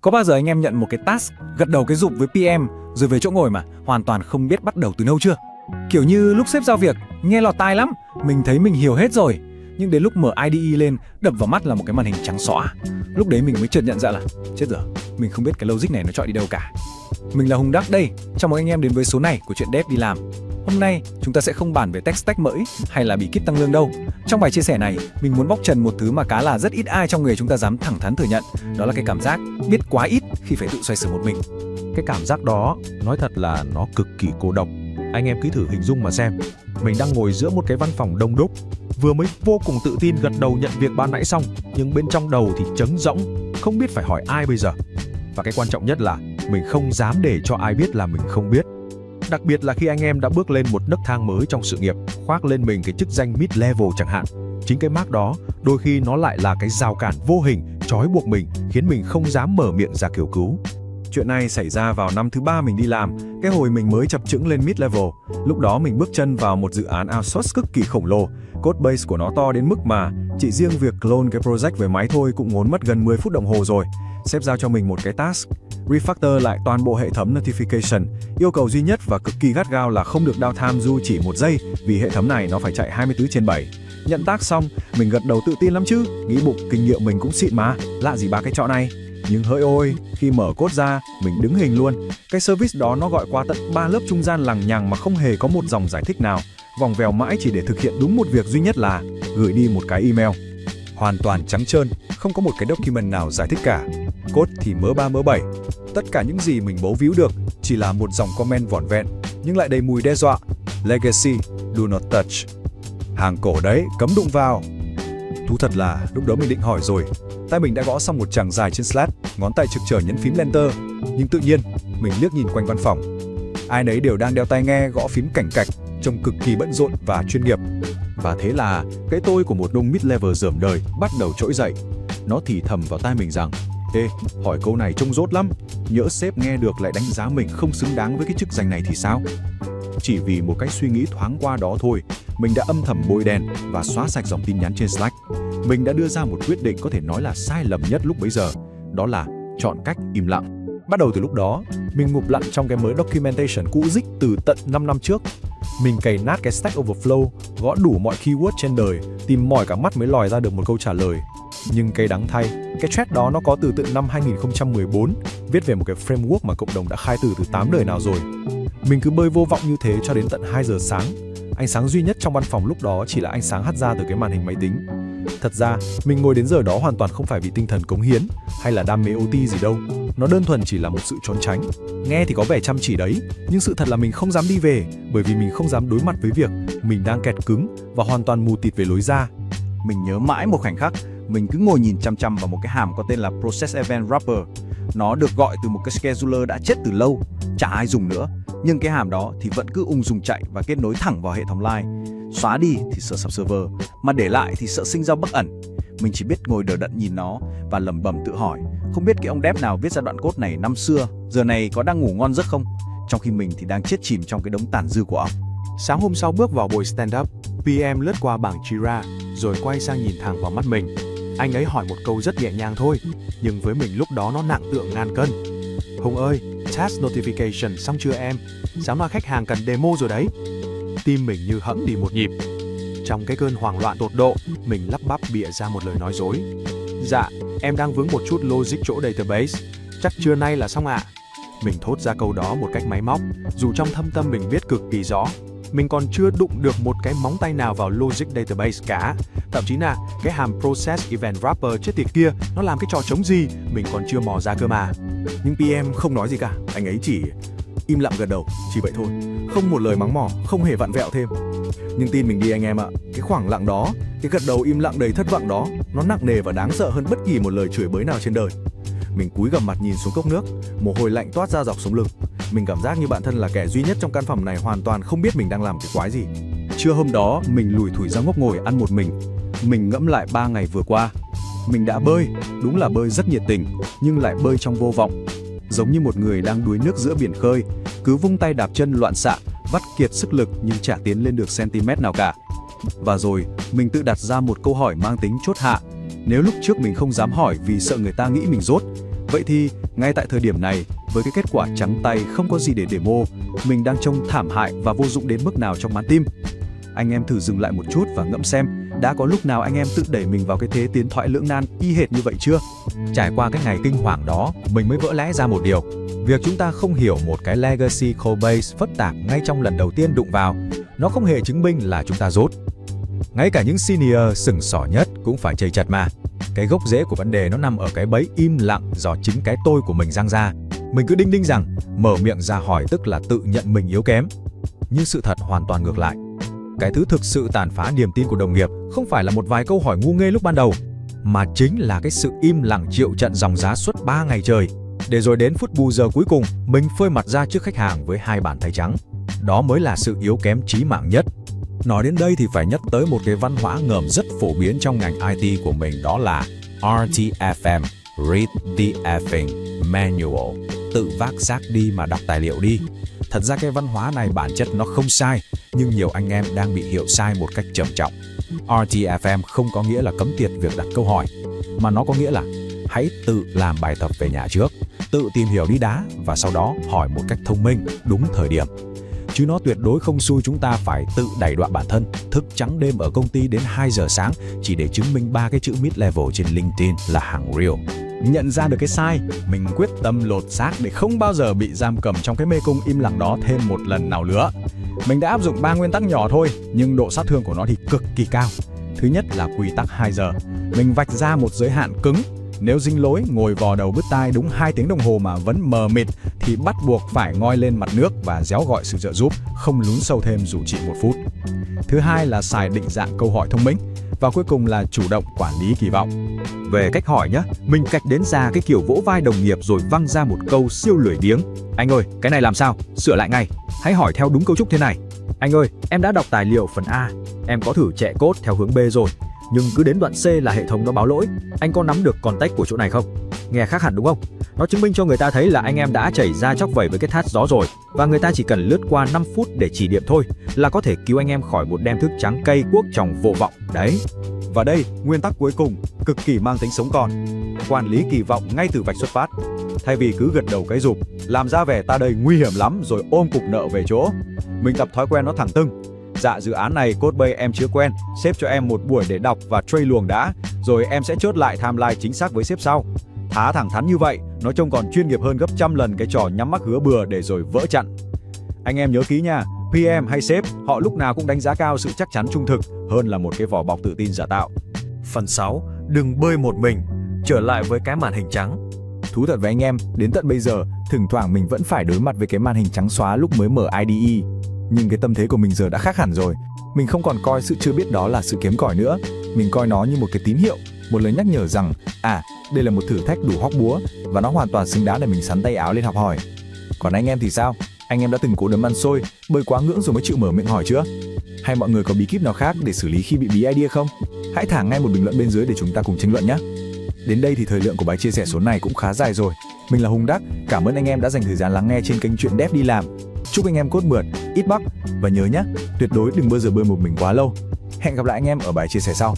Có bao giờ anh em nhận một cái task, gật đầu cái giùm với PM rồi về chỗ ngồi mà hoàn toàn không biết bắt đầu từ đâu chưa? Kiểu như lúc sếp giao việc, nghe lọt tai lắm, mình thấy mình hiểu hết rồi. Nhưng đến lúc mở IDE lên, đập vào mắt là một cái màn hình trắng xõa. Lúc đấy mình mới chợt nhận ra là chết rồi, mình không biết cái logic này nó chọi đi đâu cả. Mình là Hùng Đắc đây, chào mừng anh em đến với số này của chuyện Dev đi làm. Hôm nay chúng ta sẽ không bàn về tech stack mới hay là bí kíp tăng lương đâu. Trong bài chia sẻ này, mình muốn bóc trần một thứ mà cá là rất ít ai trong nghề chúng ta dám thẳng thắn thừa nhận. Đó là cái cảm giác biết quá ít khi phải tự xoay sở một mình. Cái cảm giác đó, nói thật là nó cực kỳ cô độc. Anh em cứ thử hình dung mà xem. Mình đang ngồi giữa một cái văn phòng đông đúc, vừa mới vô cùng tự tin gật đầu nhận việc ban nãy xong, nhưng bên trong đầu thì trống rỗng, không biết phải hỏi ai bây giờ. Và cái quan trọng nhất là mình không dám để cho ai biết là mình không biết. Đặc biệt là khi anh em đã bước lên một nấc thang mới trong sự nghiệp, khoác lên mình cái chức danh mid-level chẳng hạn. Chính cái mark đó, đôi khi nó lại là cái rào cản vô hình, trói buộc mình, khiến mình không dám mở miệng ra kêu cứu. Chuyện này xảy ra vào năm thứ 3 mình đi làm, cái hồi mình mới chập chững lên mid-level. Lúc đó mình bước chân vào một dự án outsource cực kỳ khổng lồ, code base của nó to đến mức mà chỉ riêng việc clone cái project về máy thôi cũng ngốn mất gần 10 phút đồng hồ rồi. Sếp giao cho mình một cái task, refactor lại toàn bộ hệ thống notification. Yêu cầu duy nhất và cực kỳ gắt gao là không được downtime dù chỉ 1 giây, vì hệ thống này nó phải chạy 24/7. Nhận task xong, mình gật đầu tự tin lắm chứ, nghĩ bụng kinh nghiệm mình cũng xịn mà, lạ gì ba cái trò này. Nhưng hỡi ôi, khi mở code ra, mình đứng hình luôn. Cái service đó nó gọi qua tận 3 lớp trung gian lằng nhằng mà không hề có một dòng giải thích nào. Vòng vèo mãi chỉ để thực hiện đúng một việc duy nhất là gửi đi một cái email. Hoàn toàn trắng trơn, không có một cái document nào giải thích cả. Code thì mớ 3 mớ 7. Tất cả những gì mình bấu víu được chỉ là một dòng comment vỏn vẹn, nhưng lại đầy mùi đe dọa. Legacy, do not touch. Hàng cổ đấy, cấm đụng vào. Thú thật là lúc đó mình định hỏi rồi. Tay mình đã gõ xong một chàng dài trên Slack, ngón tay trực chờ nhấn phím Enter. Nhưng tự nhiên, mình liếc nhìn quanh văn phòng. Ai nấy đều đang đeo tai nghe gõ phím cảnh cạch, trông cực kỳ bận rộn và chuyên nghiệp. Và thế là cái tôi của một nông mid-level rởm đời bắt đầu trỗi dậy. Nó thì thầm vào tai mình rằng: ê, hỏi câu này trông rốt lắm, nhỡ sếp nghe được lại đánh giá mình không xứng đáng với cái chức danh này thì sao? Chỉ vì một cái suy nghĩ thoáng qua đó thôi, mình đã âm thầm bôi đen và xóa sạch dòng tin nhắn trên Slack. Mình đã đưa ra một quyết định có thể nói là sai lầm nhất lúc bấy giờ, đó là chọn cách im lặng. Bắt đầu từ lúc đó, mình ngụp lặn trong cái mới documentation cũ rích từ tận 5 năm trước. Mình cày nát cái Stack Overflow, gõ đủ mọi keyword trên đời, tìm mỏi cả mắt mới lòi ra được một câu trả lời. Nhưng cái đắng thay, cái thread đó nó có từ năm 2014, viết về một cái framework mà cộng đồng đã khai từ 8 đời nào rồi. Mình cứ bơi vô vọng như thế cho đến tận 2 giờ sáng. Ánh sáng duy nhất trong văn phòng lúc đó chỉ là ánh sáng hắt ra từ cái màn hình máy tính. Thật ra, mình ngồi đến giờ đó hoàn toàn không phải vì tinh thần cống hiến hay là đam mê OT gì đâu. Nó đơn thuần chỉ là một sự trốn tránh. Nghe thì có vẻ chăm chỉ đấy, nhưng sự thật là mình không dám đi về, bởi vì mình không dám đối mặt với việc mình đang kẹt cứng và hoàn toàn mù tịt về lối ra. Mình nhớ mãi một khoảnh khắc, mình cứ ngồi nhìn chăm chăm vào một cái hàm có tên là Process Event Wrapper. Nó được gọi từ một cái scheduler đã chết từ lâu, chả ai dùng nữa. Nhưng cái hàm đó thì vẫn cứ ung dung chạy và kết nối thẳng vào hệ thống line. Xóa đi thì sợ sập server, mà để lại thì sợ sinh ra bug ẩn. Mình chỉ biết ngồi đờ đẫn nhìn nó và lẩm bẩm tự hỏi, không biết cái ông dev nào viết ra đoạn code này năm xưa, giờ này có đang ngủ ngon giấc không? Trong khi mình thì đang chết chìm trong cái đống tàn dư của ông. Sáng hôm sau bước vào buổi stand-up, PM lướt qua bảng Jira, rồi quay sang nhìn thẳng vào mắt mình. Anh ấy hỏi một câu rất nhẹ nhàng thôi, nhưng với mình lúc đó nó nặng tượng ngàn cân. Hùng ơi, task notification xong chưa em? Sáng mai khách hàng cần demo rồi đấy. Tim mình như hẫng đi một nhịp. Trong cái cơn hoảng loạn tột độ, mình lắp bắp bịa ra một lời nói dối. Dạ, em đang vướng một chút logic chỗ database. Chắc trưa nay là xong ạ. Mình thốt ra câu đó một cách máy móc, dù trong thâm tâm mình biết cực kỳ rõ. Mình còn chưa đụng được một cái móng tay nào vào logic database cả. Thậm chí là cái hàm process event wrapper chết tiệt kia, nó làm cái trò trống gì, mình còn chưa mò ra cơ mà. Nhưng PM không nói gì cả, anh ấy chỉ im lặng gật đầu, chỉ vậy thôi. Không một lời mắng mỏ, không hề vặn vẹo thêm. Nhưng tin mình đi anh em ạ, cái khoảng lặng đó, cái gật đầu im lặng đầy thất vọng đó, nó nặng nề và đáng sợ hơn bất kỳ một lời chửi bới nào trên đời. Mình cúi gằm mặt nhìn xuống cốc nước, mồ hôi lạnh toát ra dọc sống lưng. Mình cảm giác như bản thân là kẻ duy nhất trong căn phòng này hoàn toàn không biết mình đang làm cái quái gì. Trưa hôm đó, mình lủi thủi ra ngóc ngồi ăn một mình. Mình ngẫm lại 3 ngày vừa qua. Mình đã bơi, đúng là bơi rất nhiệt tình, nhưng lại bơi trong vô vọng. Giống như một người đang đuối nước giữa biển khơi, cứ vung tay đạp chân loạn xạ, vắt kiệt sức lực nhưng chả tiến lên được centimet nào cả. Và rồi, mình tự đặt ra một câu hỏi mang tính chốt hạ. Nếu lúc trước mình không dám hỏi vì sợ người ta nghĩ mình dốt, vậy thì Ngay tại thời điểm này, với cái kết quả trắng tay không có gì để demo, mình đang trông thảm hại và vô dụng đến mức nào trong màn tim. Anh em thử dừng lại một chút và ngẫm xem, đã có lúc nào anh em tự đẩy mình vào cái thế tiến thoái lưỡng nan y hệt như vậy chưa? Trải qua cái ngày kinh hoàng đó, mình mới vỡ lẽ ra một điều. Việc chúng ta không hiểu một cái legacy codebase phức tạp ngay trong lần đầu tiên đụng vào, nó không hề chứng minh là chúng ta dốt. Ngay cả những senior sừng sỏ nhất cũng phải chầy chật mà. Cái gốc rễ của vấn đề nó nằm ở cái bẫy im lặng do chính cái tôi của mình giăng ra. Mình cứ đinh đinh rằng mở miệng ra hỏi tức là tự nhận mình yếu kém. Nhưng sự thật hoàn toàn ngược lại. Cái thứ thực sự tàn phá niềm tin của đồng nghiệp không phải là một vài câu hỏi ngu nghê lúc ban đầu, mà chính là cái sự im lặng triệu trận dòng giá suốt 3 ngày trời. Để rồi đến phút bù giờ cuối cùng, mình phơi mặt ra trước khách hàng với 2 bàn tay trắng. Đó mới là sự yếu kém chí mạng nhất. Nói đến đây thì phải nhắc tới một cái văn hóa ngầm rất phổ biến trong ngành IT của mình, đó là RTFM, Read the Effing Manual. Tự vác rác đi mà đọc tài liệu đi. Thật ra cái văn hóa này bản chất nó không sai, nhưng nhiều anh em đang bị hiểu sai một cách trầm trọng. RTFM không có nghĩa là cấm tiệt việc đặt câu hỏi, mà nó có nghĩa là hãy tự làm bài tập về nhà trước, tự tìm hiểu đi đã và sau đó hỏi một cách thông minh, đúng thời điểm. Chứ nó tuyệt đối không xui chúng ta phải tự đày đọa bản thân, thức trắng đêm ở công ty đến 2 giờ sáng chỉ để chứng minh 3 cái chữ mid-level trên LinkedIn là hàng real. Nhận ra được cái sai, mình quyết tâm lột xác để không bao giờ bị giam cầm trong cái mê cung im lặng đó thêm một lần nào nữa. Mình đã áp dụng 3 nguyên tắc nhỏ thôi, nhưng độ sát thương của nó thì cực kỳ cao. Thứ nhất là quy tắc 2 giờ. Mình vạch ra một giới hạn cứng. Nếu dính lối, ngồi vò đầu bứt tai đúng 2 tiếng đồng hồ mà vẫn mờ mịt thì bắt buộc phải ngoi lên mặt nước và réo gọi sự trợ giúp, không lún sâu thêm dù chỉ 1 phút. Thứ hai là xài định dạng câu hỏi thông minh. Và cuối cùng là chủ động quản lý kỳ vọng. Về cách hỏi nhé, mình cạch đến ra cái kiểu vỗ vai đồng nghiệp rồi văng ra một câu siêu lười biếng. Anh ơi, cái này làm sao? Sửa lại ngay. Hãy hỏi theo đúng cấu trúc thế này. Anh ơi, em đã đọc tài liệu phần A, em có thử chạy code theo hướng B rồi, nhưng cứ đến đoạn C là hệ thống nó báo lỗi. Anh có nắm được context của chỗ này không? Nghe khác hẳn đúng không? Nó chứng minh cho người ta thấy là anh em đã chảy ra chóc vẩy với cái task đó rồi, và người ta chỉ cần lướt qua 5 phút để chỉ điểm thôi là có thể cứu anh em khỏi một đêm thức trắng cay cuốc tròng vô vọng đấy. Và đây, nguyên tắc cuối cùng, cực kỳ mang tính sống còn. Quản lý kỳ vọng ngay từ vạch xuất phát. Thay vì cứ gật đầu cái rụp, làm ra vẻ ta đây nguy hiểm lắm rồi ôm cục nợ về chỗ. Mình tập thói quen nó thẳng tưng. Dạ, dự án này codebase em chưa quen, sếp cho em một buổi để đọc và train luồng đã, rồi em sẽ chốt lại timeline chính xác với sếp sau. Thá thẳng thắn như vậy, nó trông còn chuyên nghiệp hơn gấp trăm lần cái trò nhắm mắt hứa bừa để rồi vỡ chặn. Anh em nhớ kỹ nha, PM hay sếp, họ lúc nào cũng đánh giá cao sự chắc chắn trung thực hơn là một cái vỏ bọc tự tin giả tạo. Phần 6. Đừng bơi một mình. Trở lại với cái màn hình trắng. Thú thật với anh em, đến tận bây giờ, thỉnh thoảng mình vẫn phải đối mặt với cái màn hình trắng xóa lúc mới mở IDE. Nhưng cái tâm thế của mình giờ đã khác hẳn rồi. Mình không còn coi sự chưa biết đó là sự kém cỏi nữa. Mình coi nó như một cái tín hiệu, một lời nhắc nhở rằng đây là một thử thách đủ hóc búa và nó hoàn toàn xứng đáng để mình xắn tay áo lên học hỏi. Còn anh em thì sao? Anh em đã từng cố đấm ăn xôi, bơi quá ngưỡng rồi mới chịu mở miệng hỏi chưa? Hay mọi người có bí kíp nào khác để xử lý khi bị bí idea không? Hãy thả ngay một bình luận bên dưới để chúng ta cùng tranh luận nhé. Đến đây thì thời lượng của bài chia sẻ số này cũng khá dài rồi. Mình là Hùng Đắc, cảm ơn anh em đã dành thời gian lắng nghe trên kênh Chuyện Dev đi làm. Chúc anh em code mượt, ít bug và nhớ nhé, tuyệt đối đừng bao giờ bơi một mình quá lâu. Hẹn gặp lại anh em ở bài chia sẻ sau.